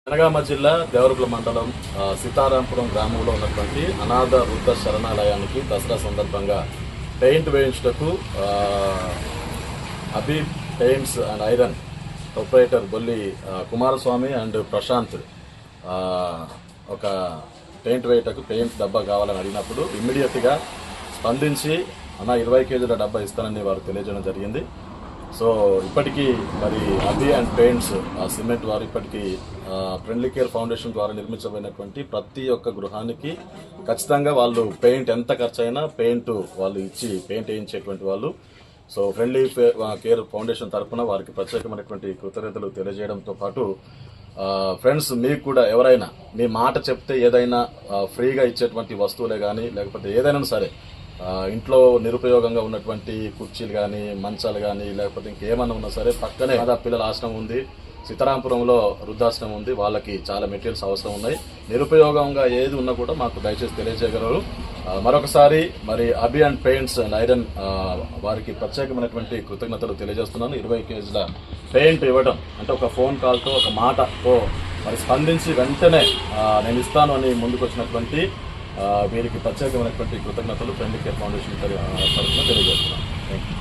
జనగామ జిల్లా దేవరపల్లి మండలం సీతారాంపురం గ్రామంలో ఉన్నటువంటి అనాథ వృద్ధ శరణాలయానికి దసరా సందర్భంగా పెయింట్ వేయించుటకు Abhi paints and iron proprietor Bolli Kumaraswamy and Prashanth ఒక పెయింట్ వేయటకు పెయింట్ డబ్బా కావాలని అడిగినప్పుడు ఇమ్మీడియట్గా స్పందించి అన్న 20 కేజీల డబ్బా ఇస్తానని వారు తెలియజేయడం జరిగింది. సో ఇప్పటికీ మరి అభి అండ్ పెయింట్స్ సిమెంట్ వారు ఇప్పటికీ ఫ్రెండ్లీ కేర్ ఫౌండేషన్ ద్వారా నిర్మించబడినటువంటి ప్రతి ఒక్క గృహానికి ఖచ్చితంగా వాళ్ళు పెయింట్ ఎంత ఖర్చు అయినా పెయింట్ వాళ్ళు ఇచ్చి పెయింట్ వేయించేటువంటి వాళ్ళు. సో ఫ్రెండ్లీ కేర్ ఫౌండేషన్ తరఫున వారికి ప్రత్యేకమైనటువంటి కృతజ్ఞతలు తెలియజేయడంతో పాటు ఫ్రెండ్స్ మీకు కూడా ఎవరైనా మీ మాట చెప్తే ఏదైనా ఫ్రీగా ఇచ్చేటువంటి వస్తువులే కానీ లేకపోతే ఏదైనా సరే ఇంట్లో నిరుపయోగంగా ఉన్నటువంటి కుర్చీలు కానీ మంచాలు కానీ లేకపోతే ఇంకేమన్నా ఉన్నా సరే పక్కనే పిల్లల ఆశ్రమం ఉంది, సీతారాంపురంలో వృద్ధాశ్రమం ఉంది, వాళ్ళకి చాలా మెటీరియల్స్ అవసరం ఉన్నాయి. నిరుపయోగంగా ఏది ఉన్నా కూడా మాకు దయచేసి తెలియజేయగలరు. మరొకసారి మరి అభి అండ్ పెయింట్స్ అండ్ ఐరన్ వారికి ప్రత్యేకమైనటువంటి కృతజ్ఞతలు తెలియజేస్తున్నాను. 20 కేజీల పెయింట్ ఇవ్వడం అంటే ఒక ఫోన్ కాల్తో ఒక మాటతో మరి స్పందించి వెంటనే నేను ఇస్తాను అని ముందుకు వచ్చినటువంటి వీరికి ప్రత్యేకమైనటువంటి కృతజ్ఞతలు ఫ్రెండ్లీ కేర్ ఫౌండేషన్ తరఫున తెలియజేస్తున్నాను. Thank you.